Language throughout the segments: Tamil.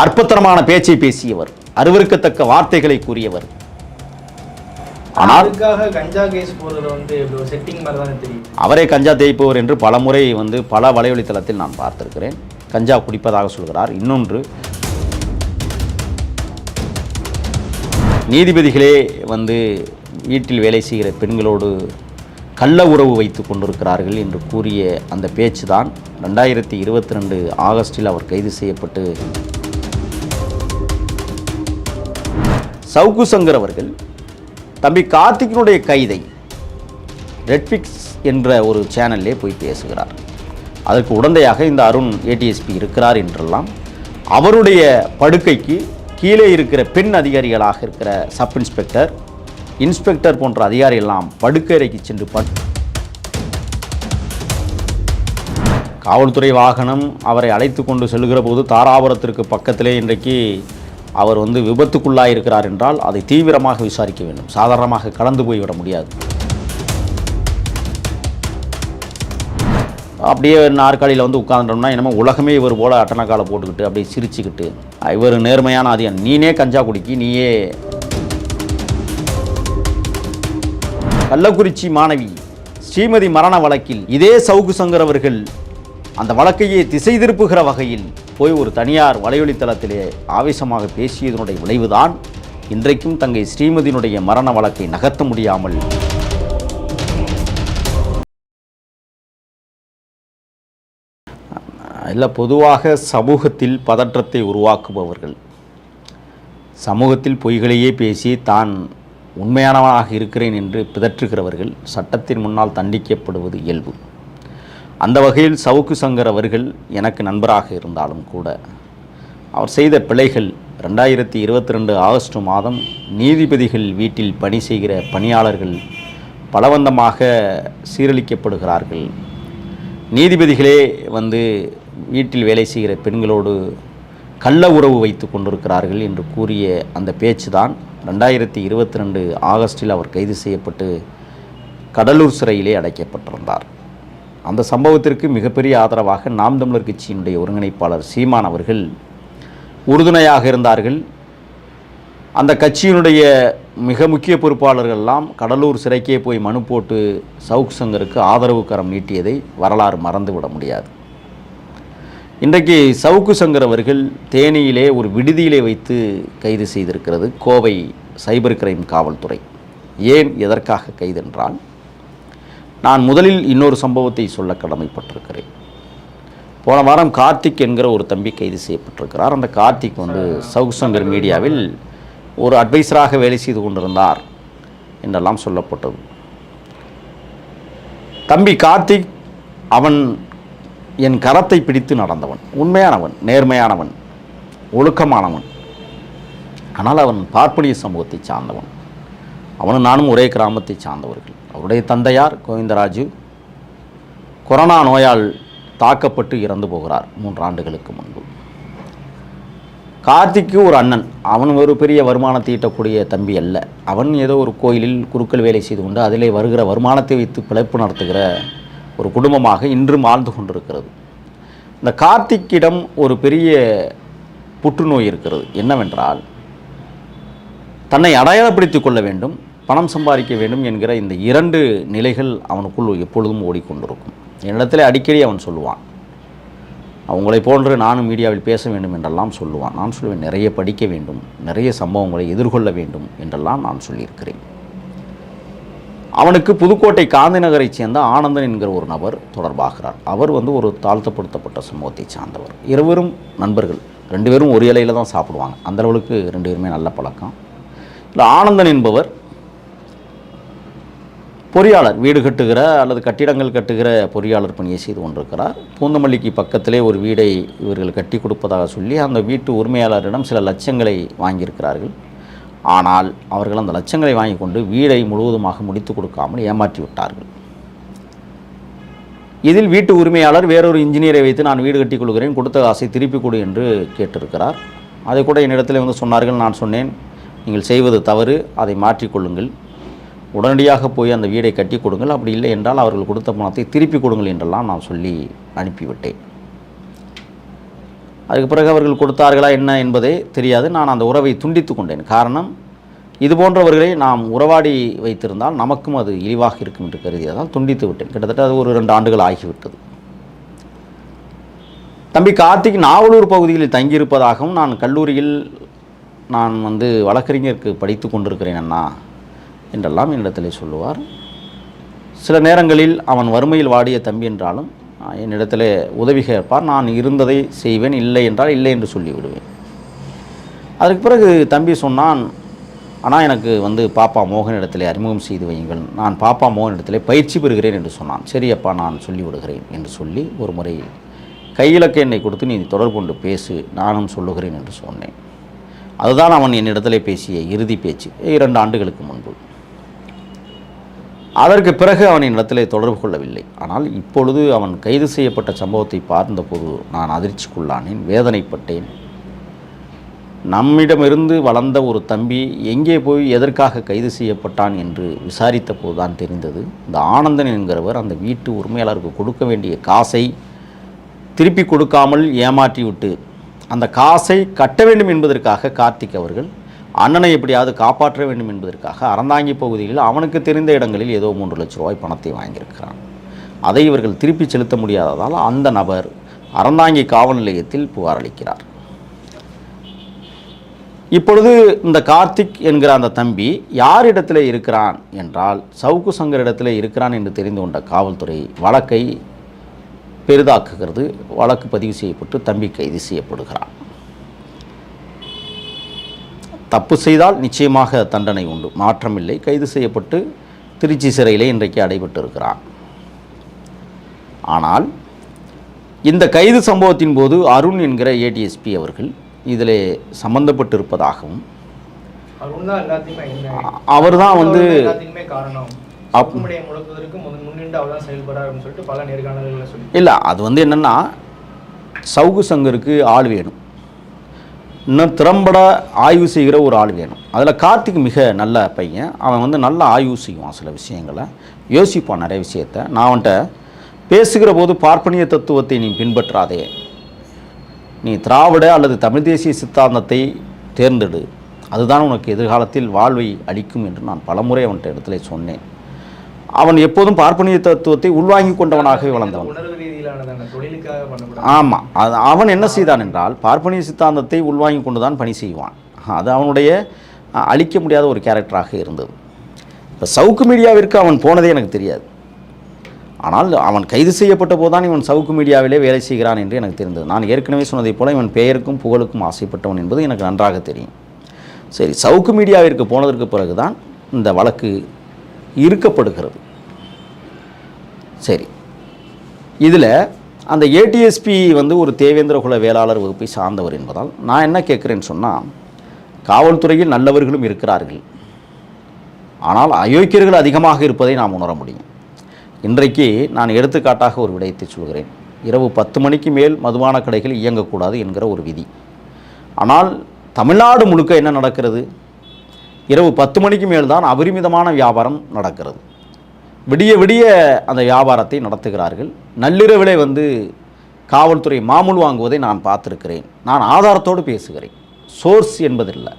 அற்புதமான பேச்சை பேசியவர், அருவருக்கத்தக்க வார்த்தைகளை கூறியவர். ஆனால் கஞ்சா கேஸ் போறது செட்டிங் மாதிரி தானே தெரியும். அவரே கஞ்சா தேய்ப்பவர் என்று பலமுறை பல வலைவழித்தளத்தில் நான் பார்த்திருக்கிறேன். கஞ்சா குடிப்பதாக சொல்கிறார். இன்னொன்று, நீதிபதிகளே வீட்டில் வேலை செய்கிற பெண்களோடு கள்ள உறவு வைத்து கொண்டிருக்கிறார்கள் என்று கூறிய அந்த பேச்சு தான் 2022 ஆகஸ்டில் அவர் கைது செய்யப்பட்டு சவுக்கு சங்கர் அவர்கள் தம்பி கார்த்திக்கினுடைய கைதை ரெட்ஃபிக்ஸ் என்ற ஒரு சேனல்லே போய் பேசுகிறார். அதற்கு உடந்தையாக இந்த அருண் ஏடிஎஸ்பி இருக்கிறார் என்றெல்லாம் அவருடைய படுக்கைக்கு கீழே இருக்கிற பெண் அதிகாரிகளாக இருக்கிற சப் இன்ஸ்பெக்டர், இன்ஸ்பெக்டர் போன்ற அதிகாரிகளெல்லாம் படுக்கையறைக்கு சென்று காவல்துறை வாகனம் அவரை அழைத்து கொண்டு செல்கிற போது தாராபுரத்திற்கு பக்கத்திலே இன்றைக்கு அவர் விபத்துக்குள்ளாயிருக்கிறார் என்றால் அதை தீவிரமாக விசாரிக்க வேண்டும். சாதாரணமாக கடந்து போய்விட முடியாது. அப்படியே நாற்காலியில் உட்கார்ந்தோம்னா என்னமோ உலகமே இவர் போல அட்டனக்காலை போட்டுக்கிட்டு அப்படியே சிரிச்சுக்கிட்டு, இவர் நேர்மையான அதிகம், நீனே கஞ்சா குடிக்கி, நீயே. கள்ளக்குறிச்சி மாணவி ஸ்ரீமதி மரண வழக்கில் இதே சவுக்கு சங்கர் அவர்கள் அந்த வழக்கையே திசை திருப்புகிற வகையில் போய் ஒரு தனியார் வலையொலித்தளத்திலே ஆவேசமாக பேசியதனுடைய விளைவுதான் இன்றைக்கும் தங்கை ஸ்ரீமதியினுடைய மரண வழக்கை நகர்த்த முடியாமல் இல்லை. பொதுவாக சமூகத்தில் பதற்றத்தை உருவாக்குபவர்கள், சமூகத்தில் பொய்களையே பேசி தான் உண்மையானவனாக இருக்கிறேன் என்று பிதற்றுகிறவர்கள் சட்டத்தின் முன்னால் தண்டிக்கப்படுவது இயல்பு. அந்த வகையில் சவுக்கு சங்கர் அவர்கள் எனக்கு நண்பராக இருந்தாலும் கூட அவர் செய்த பிழைகள் 2022 ஆகஸ்ட் மாதம் நீதிபதிகள் வீட்டில் பணி செய்கிற பணியாளர்கள் பலவந்தமாக சீரழிக்கப்படுகிறார்கள். நீதிபதிகளே வீட்டில் வேலை செய்கிற பெண்களோடு கள்ள உறவு வைத்து கொண்டிருக்கிறார்கள் என்று கூறிய அந்த பேச்சு தான் 2022 ஆகஸ்டில் அவர் கைது செய்யப்பட்டு கடலூர் சிறையிலே அடைக்கப்பட்டிருந்தார். அந்த சம்பவத்திற்கு மிகப்பெரிய ஆதரவாக நாம் தமிழர் கட்சியினுடைய ஒருங்கிணைப்பாளர் சீமான் அவர்கள் உறுதுணையாக இருந்தார்கள். அந்த கட்சியினுடைய மிக முக்கிய பொறுப்பாளர்கள்லாம் கடலூர் சிறைக்கே போய் மனு போட்டு சவுக்கு சங்கருக்கு ஆதரவு கரம் நீட்டியதை வரலாறு மறந்துவிட முடியாது. இன்றைக்கு சவுக்கு சங்கர் அவர்கள் தேனியிலே ஒரு விடுதியிலே வைத்து கைது செய்திருக்கிறது கோவை சைபர் கிரைம் காவல்துறை. ஏன், எதற்காக கைது என்றால், நான் முதலில் இன்னொரு சம்பவத்தை சொல்ல கடமைப்பட்டிருக்கிறேன். போன வாரம் கார்த்திக் என்கிற ஒரு தம்பி கைது செய்யப்பட்டிருக்கிறார். அந்த கார்த்திக் சவுக்கு சங்கர் மீடியாவில் ஒரு அட்வைசராக வேலை செய்து கொண்டிருந்தார் என்றெல்லாம் சொல்லப்பட்டது. தம்பி கார்த்திக் அவன் என் கரத்தை பிடித்து நடந்தவன், உண்மையானவன், நேர்மையானவன், ஒழுக்கமானவன். ஆனால் அவன் பார்ப்பனிய சமூகத்தை சார்ந்தவன். அவனும் நானும் ஒரே கிராமத்தை சார்ந்தவர்கள். அவருடைய தந்தையார் கோவிந்தராஜு கொரோனா நோயால் தாக்கப்பட்டு இறந்து போகிறார் 3 ஆண்டுகளுக்கு முன்பு. கார்த்திக்கு ஒரு அண்ணன், அவன் ஒரு பெரிய வருமானத்தை ஈட்டக்கூடிய தம்பி அல்ல. அவன் ஏதோ ஒரு கோயிலில் குருக்கள் வேலை செய்து கொண்டு அதிலே வருகிற வருமானத்தை வைத்து பிழைப்பு நடத்துகிற ஒரு குடும்பமாக இன்றும் வாழ்ந்து கொண்டிருக்கிறது. இந்த கார்த்திக்கிடம் ஒரு பெரிய புற்றுநோய் இருக்கிறது. என்னவென்றால், தன்னை அடையாளப்படுத்திக் கொள்ள வேண்டும், பணம் சம்பாதிக்க வேண்டும் என்கிற இந்த 2 நிலைகள் அவனுக்குள் எப்பொழுதும் ஓடிக்கொண்டிருக்கும். என்னிடத்தில் அடிக்கடி அவன் சொல்லுவான், அவங்களை போன்று நானும் மீடியாவில் பேச வேண்டும் என்றெல்லாம் சொல்லுவான். நான் சொல்லுவேன், நிறைய படிக்க வேண்டும், நிறைய சம்பவங்களை எதிர்கொள்ள வேண்டும் என்றெல்லாம் நான் சொல்லியிருக்கிறேன். அவனுக்கு புதுக்கோட்டை காந்தி நகரை சேர்ந்த ஆனந்தன் என்கிற ஒரு நபர் தொடர்பாகிறார். அவர் ஒரு தாழ்த்தப்படுத்தப்பட்ட சமூகத்தை சார்ந்தவர். இருவரும் நண்பர்கள், 2 பேரும் ஒரு இலையில் தான் சாப்பிடுவாங்க. அந்தளவுக்கு 2 பேருமே நல்ல பழக்கம். இல்லை, ஆனந்தன் என்பவர் பொறியாளர், வீடு கட்டுகிற அல்லது கட்டிடங்கள் கட்டுகிற பொறியாளர் பணியை செய்து கொண்டிருக்கிறார். பூந்தமல்லிக்கு பக்கத்திலே ஒரு வீடை இவர்கள் கட்டி கொடுப்பதாக சொல்லி அந்த வீட்டு உரிமையாளரிடம் சில லட்சங்களை வாங்கியிருக்கிறார்கள். ஆனால் அவர்கள் அந்த லட்சங்களை வாங்கி கொண்டு வீடை முழுவதுமாக முடித்து கொடுக்காமல் ஏமாற்றி விட்டார்கள். இதில் வீட்டு உரிமையாளர் வேறொரு இன்ஜினியரை வைத்து நான் வீடு கட்டி கொடுக்கிறேன், கொடுத்த காசை திருப்பி கொடு என்று கேட்டிருக்கிறார். அதை கூட என்னிடத்தில் சொன்னார்கள். நான் சொன்னேன், நீங்கள் செய்வது தவறு, அதை மாற்றிக்கொள்ளுங்கள், உடனடியாக போய் அந்த வீடை கட்டி கொடுங்கள், அப்படி இல்லை என்றால் அவர்கள் கொடுத்த பணத்தை திருப்பி கொடுங்கள் என்றெல்லாம் நான் சொல்லி அனுப்பிவிட்டேன். அதுக்கு பிறகு அவர்கள் கொடுத்தார்களா என்ன என்பதே தெரியாது. நான் அந்த உறவை துண்டித்து கொண்டேன். காரணம், இது போன்றவர்களை நாம் உறவாடி வைத்திருந்தால் நமக்கும் அது இழிவாக இருக்கும் என்று கருதியதால் துண்டித்து விட்டேன். கிட்டத்தட்ட அது ஒரு 2 ஆண்டுகள் ஆகிவிட்டது. தம்பி கார்த்திக் நாவலூர் பகுதியில் தங்கியிருப்பதாகவும், நான் கல்லூரியில் நான் வழக்கறிஞருக்கு படித்து கொண்டிருக்கிறேன் அண்ணா என்றெல்லாம் என்னிடத்தில் சொல்லுவார். சில நேரங்களில் அவன் வறுமையில் வாடிய தம்பி என்றாலும் என்னிடத்தில் உதவி கேட்பார். நான் இருந்ததை செய்வேன், இல்லை என்றால் இல்லை என்று சொல்லிவிடுவேன். அதுக்கு பிறகு தம்பி சொன்னான், ஆனால் எனக்கு பாப்பா மோகன் இடத்திலே அறிமுகம் செய்து வையுங்கள், நான் பாப்பா மோகன் இடத்திலே பயிற்சி பெறுகிறேன் என்று சொன்னான். சரி அப்பா, நான் சொல்லிவிடுகிறேன் என்று சொல்லி ஒரு முறை கையிலக்க எண்ணை கொடுத்து நீ தொடர்பு கொண்டு பேசு, நானும் சொல்லுகிறேன் என்று சொன்னேன். அதுதான் அவன் என்னிடத்திலே பேசிய இறுதி பேச்சு 2 ஆண்டுகளுக்கு முன்பு. அதற்கு பிறகு அவன் என்னிடத்திலே தொடர்பு கொள்ளவில்லை. ஆனால் இப்பொழுது அவன் கைது செய்யப்பட்ட சம்பவத்தை பார்த்தபோது நான் அதிர்ச்சிக்குள்ளானேன், வேதனைப்பட்டேன். நம்மிடமிருந்து வளர்ந்த ஒரு தம்பி எங்கே போய் எதற்காக கைது செய்யப்பட்டான் என்று விசாரித்த போது தான் தெரிந்தது, இந்த ஆனந்தன் என்கிறவர் அந்த வீட்டு உரிமையாளருக்கு கொடுக்க வேண்டிய காசை திருப்பி கொடுக்காமல் ஏமாற்றிவிட்டு அந்த காசை கட்ட வேண்டும் என்பதற்காக கார்த்திக் அவர்கள் அண்ணனை எப்படியாவது காப்பாற்ற வேண்டும் என்பதற்காக அறந்தாங்கி பகுதியில் அவனுக்கு தெரிந்த இடங்களில் ஏதோ 3 லட்சம் ரூபாய் பணத்தை வாங்கியிருக்கிறான். அதை இவர்கள் திருப்பி செலுத்த முடியாததால் அந்த நபர் அறந்தாங்கி காவல் நிலையத்தில் புகார் அளிக்கிறார். இப்பொழுது இந்த கார்த்திக் என்கிற அந்த தம்பி யாரிடத்தில் இருக்கிறான் என்றால் சவுக்கு சங்கர் இடத்துல இருக்கிறான் என்று தெரிந்து கொண்ட காவல்துறை வழக்கை பெரிதாக்குகிறது. வழக்கு பதிவு செய்யப்பட்டு தம்பி கைது செய்யப்படுகிறான். தப்பு செய்தால் நிச்சயமாக தண்டனை உண்டு, மாற்றமில்லை. கைது செய்யப்பட்டு திருச்சி சிறையிலே இன்றைக்கு அடைபட்டு இருக்கிறான். ஆனால் இந்த கைது சம்பவத்தின் போது அருண் என்கிற ஏடிஎஸ்பி அவர்கள் இதில் சம்பந்தப்பட்டிருப்பதாகவும், அவர் தான் இல்லை, அது என்னென்னா சவுக்கு சங்கருக்கு ஆள் வேணும், இன்னும் திறம்பட ஆய்வு செய்கிற ஒரு ஆள் வேணும். அதில் கார்த்திக் மிக நல்ல பையன். அவன் நல்லா ஆய்வு செய்வான், சில விஷயங்களை யோசிப்பான், நிறைய விஷயத்தை. நான் அவன்கிட்ட பேசுகிற போது பார்ப்பனிய தத்துவத்தை நீ பின்பற்றாதே, நீ திராவிட அல்லது தமிழ் தேசிய சித்தாந்தத்தை தேர்ந்தெடு, அதுதான் உனக்கு எதிர்காலத்தில் வாழ்வை அளிக்கும் என்று நான் பலமுறை அவன்கிட்ட இடத்துல சொன்னேன். அவன் எப்போதும் பார்ப்பனிய தத்துவத்தை உள்வாங்கி கொண்டவனாகவே வளர்ந்தவன். ஆமாம், அது அவன் என்ன செய்தான் என்றால் பார்ப்பனிய சித்தாந்தத்தை உள்வாங்கி கொண்டு தான் பணி செய்வான். அது அவனுடைய அழிக்க முடியாத ஒரு கேரக்டராக இருந்தது. இப்போ சவுக்கு மீடியாவிற்கு அவன் போனதே எனக்கு தெரியாது. ஆனால் அவன் கைது செய்யப்பட்ட போதுதான் இவன் சவுக்கு மீடியாவிலே வேலை செய்கிறான் என்று எனக்கு தெரிந்தது. நான் ஏற்கனவே சொன்னதை போல இவன் பெயருக்கும் புகழுக்கும் ஆசைப்பட்டவன் என்பது எனக்கு நன்றாக தெரியும். சரி, சவுக்கு மீடியாவிற்கு போனதற்கு பிறகுதான் இந்த வழக்கு இருக்கப்படுகிறது. சரி, இதில் அந்த ஏடிஎஸ்பி ஒரு தேவேந்திர குல வேளாளர் வகுப்பை சார்ந்தவர் என்பதால் நான் என்ன கேட்குறேன்னு சொன்னால், காவல்துறையில் நல்லவர்களும் இருக்கிறார்கள், ஆனால் அயோக்கியர்கள் அதிகமாக இருப்பதை நாம் உணர முடியும். இன்றைக்கு நான் எடுத்துக்காட்டாக ஒரு விடயத்தை சொல்கிறேன். இரவு 10 மணிக்கு மேல் மதுபான கடைகள் இயங்கக்கூடாது என்கிற ஒரு விதி. ஆனால் தமிழ்நாடு முழுக்க என்ன நடக்கிறது? இரவு 10 மணிக்கு மேல் தான் அபரிமிதமான வியாபாரம் நடக்கிறது. விடிய விடிய அந்த வியாபாரத்தை நடத்துகிறார்கள். நள்ளிரவிலே காவல்துறை மாமூல் வாங்குவதை நான் பார்த்துருக்கிறேன். நான் ஆதாரத்தோடு பேசுகிறேன், சோர்ஸ் என்பதில்லை.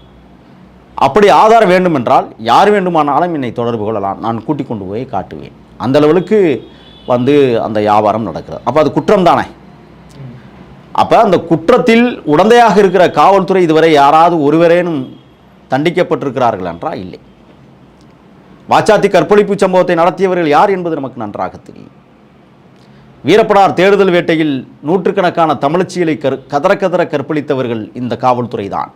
அப்படி ஆதாரம் வேண்டுமென்றால் யார் வேண்டுமானாலும் என்னை தொடர்பு கொள்ளலாம், நான் கூட்டிக் கொண்டு போய் காட்டுவேன். அந்த அளவுக்கு அந்த வியாபாரம் நடக்கிறது. அப்போ அது குற்றம் தானே? அப்போ அந்த குற்றத்தில் உடந்தையாக இருக்கிற காவல்துறை இதுவரை யாராவது ஒருவரேனும் தண்டிக்கப்பட்டிருக்கிறார்கள் என்றால் இல்லை. வாச்சாத்தி கற்பழிப்பு சம்பவத்தை நடத்தியவர்கள் யார் என்பது நமக்கு நன்றாக தெரியும். வீரப்பனார் தேடுதல் வேட்டையில் நூற்றுக்கணக்கான தமிழச்சிகளை கதற கதற கற்பழித்தவர்கள் இந்த காவல்துறை தான்.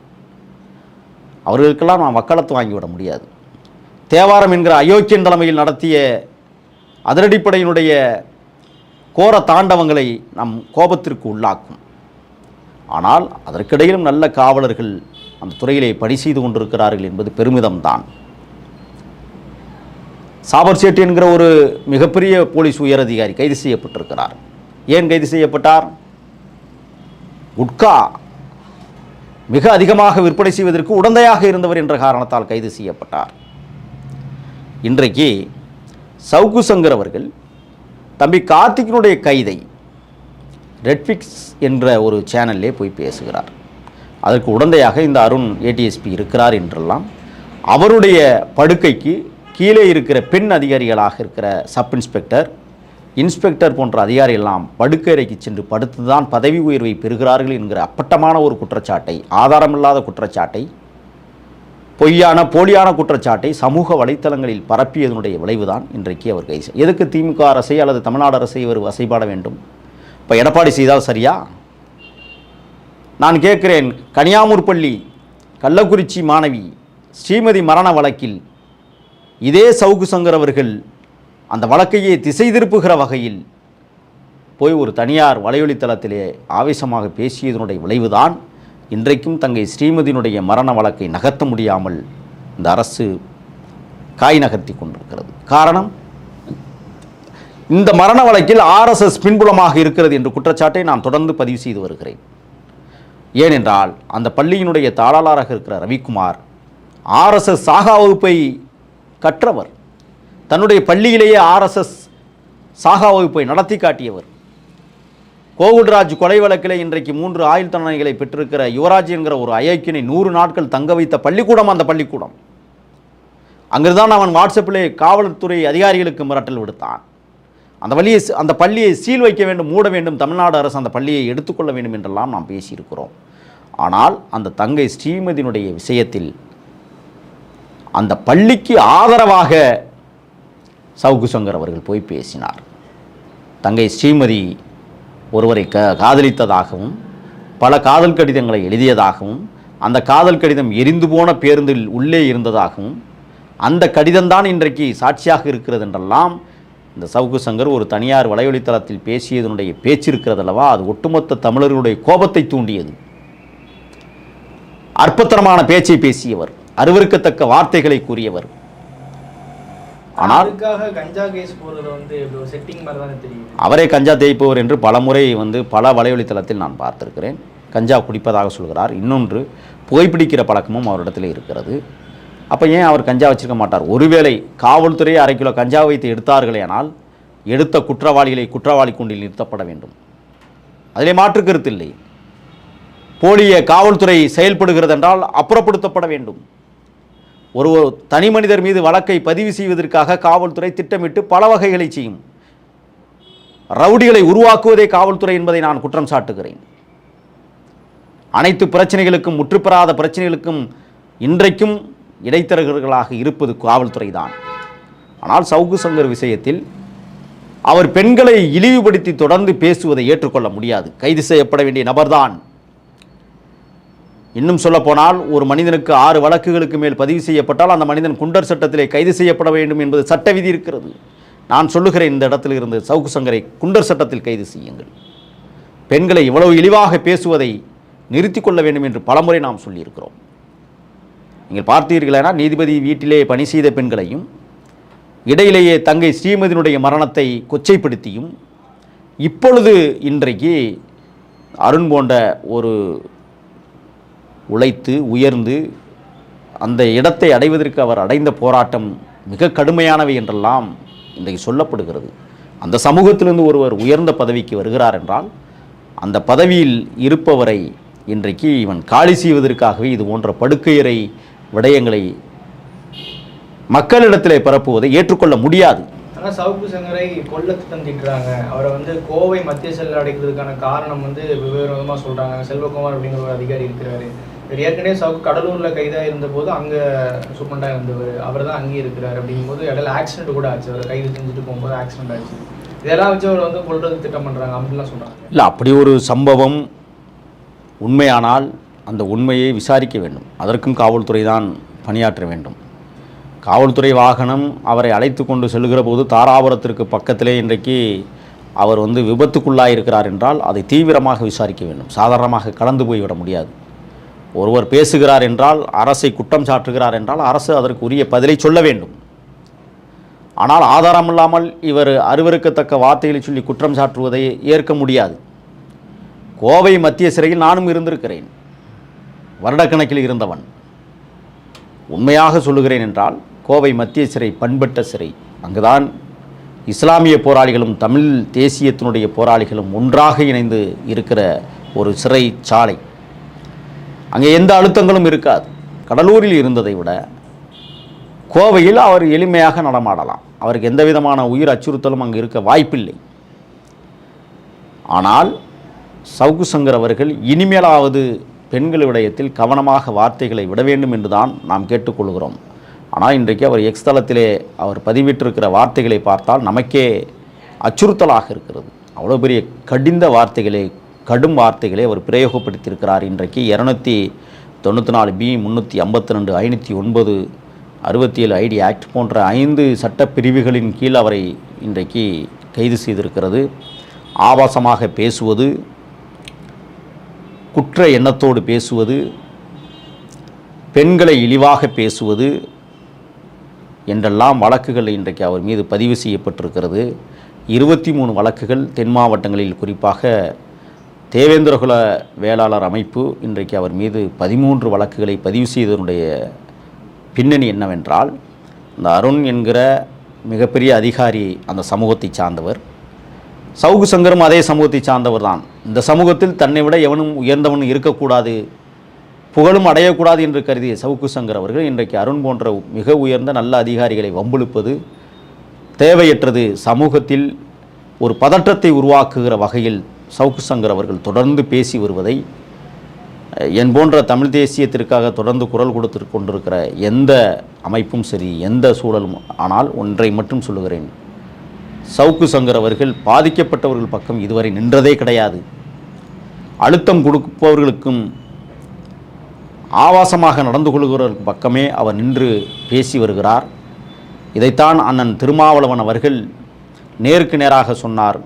அவர்களுக்கெல்லாம் நாம் வக்காலத்து வாங்கிவிட முடியாது. தேவாரம் என்கிற அயோக்கியன் தலைமையில் நடத்திய அதிரடிப்படையினுடைய கோர தாண்டவங்களை நம் கோபத்திற்கு உள்ளாக்கும். ஆனால் அதற்கிடையிலும் நல்ல காவலர்கள் அந்த துறையிலே பணி செய்து கொண்டிருக்கிறார்கள் என்பது பெருமிதம்தான். சாபர் சேட்டி என்கிற ஒரு மிகப்பெரிய போலீஸ் உயரதிகாரி கைது செய்யப்பட்டிருக்கிறார். ஏன் கைது செய்யப்பட்டார்? குட்கா மிக அதிகமாக விற்பனை செய்வதற்கு உடந்தையாக இருந்தவர் என்ற காரணத்தால் கைது செய்யப்பட்டார். இன்றைக்கு சவுக்கு சங்கர் அவர்கள் தம்பி கார்த்திக்கினுடைய கைதை ரெட்ஃபிக்ஸ் என்ற ஒரு சேனல்லே போய் பேசுகிறார். அதற்கு உடந்தையாக இந்த அருண் ஏடிஎஸ்பி இருக்கிறார் என்றெல்லாம் அவருடைய படுக்கைக்கு கீழே இருக்கிற பெண் அதிகாரிகளாக இருக்கிற சப் இன்ஸ்பெக்டர், இன்ஸ்பெக்டர் போன்ற அதிகாரிகளெல்லாம் படுக்கை அறைக்கு சென்று படுத்துதான் பதவி உயர்வை பெறுகிறார்கள் என்கிற அப்பட்டமான ஒரு குற்றச்சாட்டை, ஆதாரமில்லாத குற்றச்சாட்டை, பொய்யான போலியான குற்றச்சாட்டை சமூக வலைத்தளங்களில் பரப்பியதனுடைய விளைவுதான் இன்றைக்கு அவர் கைது. எதுக்கு திமுக அரசை அல்லது தமிழ்நாடு அரசை இவர் வசைபாட வேண்டும்? இப்போ எடப்பாடி செய்தால் சரியா? நான் கேட்கிறேன், கனியாமூர் பள்ளி கள்ளக்குறிச்சி மாணவி ஸ்ரீமதி மரண வழக்கில் இதே சவுக்கு சங்கர் அவர்கள் அந்த வழக்கையே திசை திருப்புகிற வகையில் போய் ஒரு தனியார் வலையொலித்தளத்திலே ஆவேசமாக பேசியதனுடைய விளைவுதான் இன்றைக்கும் தங்கை ஸ்ரீமதியினுடைய மரண வழக்கை நகர்த்த முடியாமல் இந்த அரசு காய் நகர்த்தி கொண்டிருக்கிறது. காரணம், இந்த மரண வழக்கில் ஆர்எஸ்எஸ் பின்புலமாக இருக்கிறது என்ற குற்றச்சாட்டை நான் தொடர்ந்து பதிவு செய்து வருகிறேன். ஏனென்றால் அந்த பள்ளியினுடைய தாளாளராக இருக்கிற ரவிக்குமார் ஆர்எஸ்எஸ் சாகா வகுப்பை கற்றவர், தன்னுடைய பள்ளியிலேயே ஆர்எஸ்எஸ் சாகா வகுப்பை நடத்தி காட்டியவர். கோகுல்ராஜ் கொலை வழக்கில் இன்றைக்கு 3 ஆயுள் தண்டனைகளை பெற்றிருக்கிற யுவராஜ் என்கிற ஒரு அயோக்கியனை 100 நாட்கள் தங்க வைத்த பள்ளிக்கூடம் அந்த பள்ளிக்கூடம். அங்கிருந்தான் அவன் வாட்ஸ்அப்பிலே காவல்துறை அதிகாரிகளுக்கு மிரட்டல் விடுத்தான். அந்த பள்ளியை சீல் வைக்க வேண்டும், மூட வேண்டும், தமிழ்நாடு அரசு அந்த பள்ளியை எடுத்துக்கொள்ள வேண்டும் என்றெல்லாம் நாம் பேசியிருக்கிறோம். ஆனால் அந்த தங்கை ஸ்ரீமதியினுடைய விஷயத்தில் அந்த பள்ளிக்கு ஆதரவாக சவுக்கு சங்கர் அவர்கள் போய் பேசினார். தங்கை ஸ்ரீமதி ஒருவரை காதலித்ததாகவும் பல காதல் கடிதங்களை எழுதியதாகவும் அந்த காதல் கடிதம் எரிந்து போன பேருந்தில் உள்ளே இருந்ததாகவும் அந்த கடிதம்தான் இன்றைக்கு சாட்சியாக இருக்கிறது என்றெல்லாம் இந்த சவுக்கு சங்கர் ஒரு தனியார் வலையொலித்தளத்தில் பேசியதனுடைய பேச்சு இருக்கிறதல்லவா, அது ஒட்டுமொத்த தமிழர்களுடைய கோபத்தை தூண்டியது. அற்புதமான பேச்சை பேசியவர், அருவருக்கத்தக்க வார்த்தைகளை கூறியவர். ஆனால் கஞ்சா கேஸ் போறது செட்டிங் மாதிரி தானே தெரியும். அவரே கஞ்சா தேய்ப்பவர் என்று பலமுறை பல வலையொலித்தளத்தில் நான் பார்த்திருக்கிறேன். கஞ்சா குடிப்பதாக சொல்கிறார். இன்னொன்று, புகைப்பிடிக்கிற பழக்கமும் அவரிடத்தில் இருக்கிறது. அப்போ ஏன் அவர் கஞ்சா வச்சிருக்க மாட்டார்? ஒருவேளை காவல்துறை 1/2 கிலோ கஞ்சா வைத்து எடுத்தார்களே ஆனால் எடுத்த குற்றவாளிகளை குற்றவாளி கூண்டில் நிறுத்தப்பட வேண்டும். அதிலே மாற்று கருத்து இல்லை. போலிய காவல்துறை செயல்படுகிறது என்றால் அப்புறப்படுத்தப்பட வேண்டும். ஒரு தனி மனிதர் மீது வழக்கை பதிவு செய்வதற்காக காவல்துறை திட்டமிட்டு பல வகைகளை செய்யும். ரவுடிகளை உருவாக்குவதே காவல்துறை என்பதை நான் குற்றம் சாட்டுகிறேன். அனைத்து பிரச்சனைகளுக்கும், முற்றுப்பெறாத பிரச்சனைகளுக்கும் இன்றைக்கும் இடைத்தரகர்களாக இருப்பது காவல்துறை தான். ஆனால் சவுக்கு சங்கர் விஷயத்தில் அவர் பெண்களை இழிவுபடுத்தி தொடர்ந்து பேசுவதை ஏற்றுக்கொள்ள முடியாது. கைது செய்யப்பட வேண்டிய நபர்தான். இன்னும் சொல்லப்போனால் ஒரு மனிதனுக்கு 6 வழக்குகளுக்கு மேல் பதிவு செய்யப்பட்டால் அந்த மனிதன் குண்டர் சட்டத்திலே கைது செய்யப்பட வேண்டும் என்பது சட்ட விதி இருக்கிறது. நான் சொல்லுகிறேன், இந்த இடத்தில் இருந்து சவுக்கு சங்கரை குண்டர் சட்டத்தில் கைது செய்யுங்கள். பெண்களை இவ்வளவு இழிவாக பேசுவதை நிறுத்தி கொள்ள வேண்டும் என்று பலமுறை நாம் சொல்லியிருக்கிறோம். நீங்கள் பார்த்தீர்களா, நீதிபதி வீட்டிலே பணி செய்த பெண்களையும் இடையிலேயே தங்கை ஸ்ரீமதியினுடைய மரணத்தை கொச்சைப்படுத்தியும் இப்பொழுது இன்றைக்கு அருண் போன்ற ஒரு உழைத்து உயர்ந்து அந்த இடத்தை அடைவதற்கு அவர் அடைந்த போராட்டம் மிக கடுமையானவை என்றெல்லாம் இன்றைக்கு சொல்லப்படுகிறது. அந்த சமூகத்திலிருந்து ஒருவர் உயர்ந்த பதவிக்கு வருகிறார் என்றால் அந்த பதவியில் இருப்பவரை இன்றைக்கு இவன் காலி செய்வதற்காகவே இது போன்ற படுக்கையறை விடயங்களை மக்களிடத்திலே பரப்புவதை ஏற்றுக்கொள்ள முடியாது. ஆனால் சவுக்கு சங்கரை கொல்ல திட்டம் தீட்டுறாங்க. அவரை கோவை மத்திய செல்ல அடைக்கிறதுக்கான காரணம் வெவ்வேறு விதமாக சொல்கிறாங்க. செல்வகுமார் அப்படிங்கிற ஒரு அதிகாரி இருக்கிறாரு. ஏற்கனவே சவுக்கு கடலூரில் கைதாக இருந்தபோது அங்கே சூப்பண்டாக இருந்தவர், அவர் தான் அங்கேயே இருக்கிறார். அப்படிங்கும்போது இடையில ஆக்சிடென்ட் கூட ஆச்சு. அவர் கைது செஞ்சுட்டு போகும்போது ஆக்சிடென்ட் ஆச்சு. இதெல்லாம் வச்சு அவர் கொல்றதுக்கு திட்டம் பண்ணுறாங்க அப்படின்லாம் சொல்கிறாங்க. இல்லை, அப்படி ஒரு சம்பவம் உண்மையானால் அந்த உண்மையை விசாரிக்க வேண்டும். அதற்கும் காவல்துறை தான் பணியாற்ற வேண்டும். காவல்துறை வாகனம் அவரை அழைத்து கொண்டு செல்கிற போது தாராபுரத்திற்கு பக்கத்திலே இன்றைக்கு அவர் விபத்துக்குள்ளாயிருக்கிறார் என்றால் அதை தீவிரமாக விசாரிக்க வேண்டும். சாதாரணமாக கலந்து போய்விட முடியாது. ஒருவர் பேசுகிறார் என்றால், அரசை குற்றம் சாட்டுகிறார் என்றால் அரசு அதற்கு உரிய பதிலை சொல்ல வேண்டும். ஆனால் ஆதாரம் இல்லாமல் இவர் அருவருக்கத்தக்க வார்த்தைகளை சொல்லி குற்றம் சாட்டுவதை ஏற்க முடியாது. கோவை மத்திய சிறையில் நானும் இருந்திருக்கிறேன். வருடக்கணக்கில் இருந்தவன். உண்மையாக சொல்லுகிறேன் என்றால் கோவை மத்திய சிறை பண்பட்ட சிறை. அங்குதான் இஸ்லாமிய போராளிகளும் தமிழ் தேசியத்தினுடைய போராளிகளும் ஒன்றாக இணைந்து இருக்கிற ஒரு சிறைச்சாலை. அங்கே எந்த அழுத்தங்களும் இருக்காது. கடலூரில் இருந்ததை விட கோவையில் அவர் எளிமையாக நடமாடலாம். அவருக்கு எந்த விதமான உயிர் அச்சுறுத்தலும் அங்கு இருக்க வாய்ப்பில்லை. ஆனால் சவுக்கு சங்கர் அவர்கள் இனிமேலாவது பெண்கள் விடயத்தில் கவனமாக வார்த்தைகளை விட வேண்டும் என்றுதான் நாம் கேட்டுக்கொள்கிறோம். ஆனால் இன்றைக்கு அவர் எக்ஸ் தளத்திலே அவர் பதிவிட்டிருக்கிற வார்த்தைகளை பார்த்தால் நமக்கே அச்சுறுத்தலாக இருக்கிறது. அவ்வளோ பெரிய கடும் வார்த்தைகளை அவர் பிரயோகப்படுத்தியிருக்கிறார். இன்றைக்கு 294B 352 509 67 ஐடி ஆக்ட் போன்ற 5 சட்டப்பிரிவுகளின் கீழ் அவரை இன்றைக்கு கைது செய்திருக்கிறது. ஆபாசமாக பேசுவது, குற்ற எண்ணத்தோடு பேசுவது, பெண்களை இழிவாக பேசுவது என்றெல்லாம் வழக்குகள் இன்றைக்கு அவர் மீது பதிவு செய்யப்பட்டிருக்கிறது. 23 வழக்குகள் தென் மாவட்டங்களில், குறிப்பாக தேவேந்திரகுல வேளாளர் அமைப்பு இன்றைக்கு அவர் மீது 13 வழக்குகளை பதிவு செய்ததனுடைய பின்னணி என்னவென்றால், இந்த அருண் என்கிற மிகப்பெரிய அதிகாரி அந்த சமூகத்தை சார்ந்தவர். சவுக்கு சங்கரும் அதே சமூகத்தை சார்ந்தவர் தான். இந்த சமூகத்தில் தன்னை விட எவனும் உயர்ந்தவன் இருக்கக்கூடாது, புகழும் அடையக்கூடாது என்று கருதிய சவுக்கு சங்கர் அவர்கள் இன்றைக்கு அருண் போன்ற மிக உயர்ந்த நல்ல அதிகாரிகளை வம்பிழுப்பது தேவையற்றது. சமூகத்தில் ஒரு பதற்றத்தை உருவாக்குகிற வகையில் சவுக்கு சங்கர் அவர்கள் தொடர்ந்து பேசி வருவதை என் போன்ற தமிழ் தேசியத்திற்காக தொடர்ந்து குரல் கொடுத்து கொண்டிருக்கிற எந்த அமைப்பும் சரி, எந்த சூழலும், ஆனால் ஒன்றை மட்டும் சொல்லுகிறேன், சவுக்கு சங்கர் அவர்கள் பாதிக்கப்பட்டவர்கள் பக்கம் இதுவரை நின்றதே கிடையாது. அழுத்தம் கொடுப்பவர்களுக்கும் ஆபாசமாக நடந்து கொள்கிறவர்கள் பக்கமே அவர் நின்று பேசி வருகிறார். இதைத்தான் அண்ணன் திருமாவளவன் அவர்கள் நேருக்கு நேராக சொன்னார்.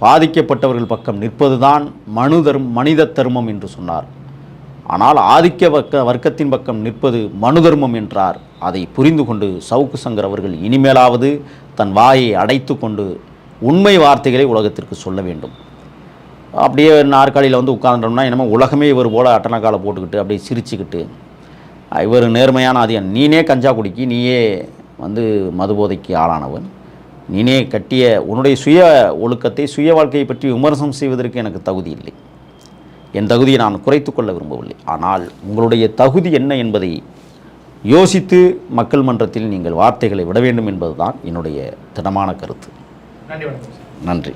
பாதிக்கப்பட்டவர்கள் பக்கம் நிற்பதுதான் மனித தர்மம் என்று சொன்னார். ஆனால் ஆதிக்க வர்க்கத்தின் பக்கம் நிற்பது மனு தர்மம் என்றார். அதை புரிந்து கொண்டு சவுக்கு சங்கர் அவர்கள் இனிமேலாவது தன் வாயை அடைத்து கொண்டு உண்மை வார்த்தைகளை உலகத்திற்கு சொல்ல வேண்டும். அப்படியே நாற்காலியில் வந்து உட்கார்ந்தோம்னா என்னமோ உலகமே இவர் போல் அட்டனக்காலை போட்டுக்கிட்டு அப்படியே சிரிச்சுக்கிட்டு, இவர் நேர்மையான அதிகம், நீனே கஞ்சா குடிக்கி, நீயே வந்து மதுபோதைக்கு ஆளானவன், நீனே கட்டிய உன்னுடைய சுய ஒழுக்கத்தை, சுய வாழ்க்கையை பற்றி விமர்சனம் செய்வதற்கு எனக்கு தகுதி இல்லை. என் தகுதியை நான் குறைத்து கொள்ள விரும்பவில்லை. ஆனால் உங்களுடைய தகுதி என்ன என்பதை யோசித்து மக்கள் மன்றத்தில் நீங்கள் வார்த்தைகளை விட வேண்டும் என்பதுதான் என்னுடைய திடமான கருத்து. நன்றி. நன்றி.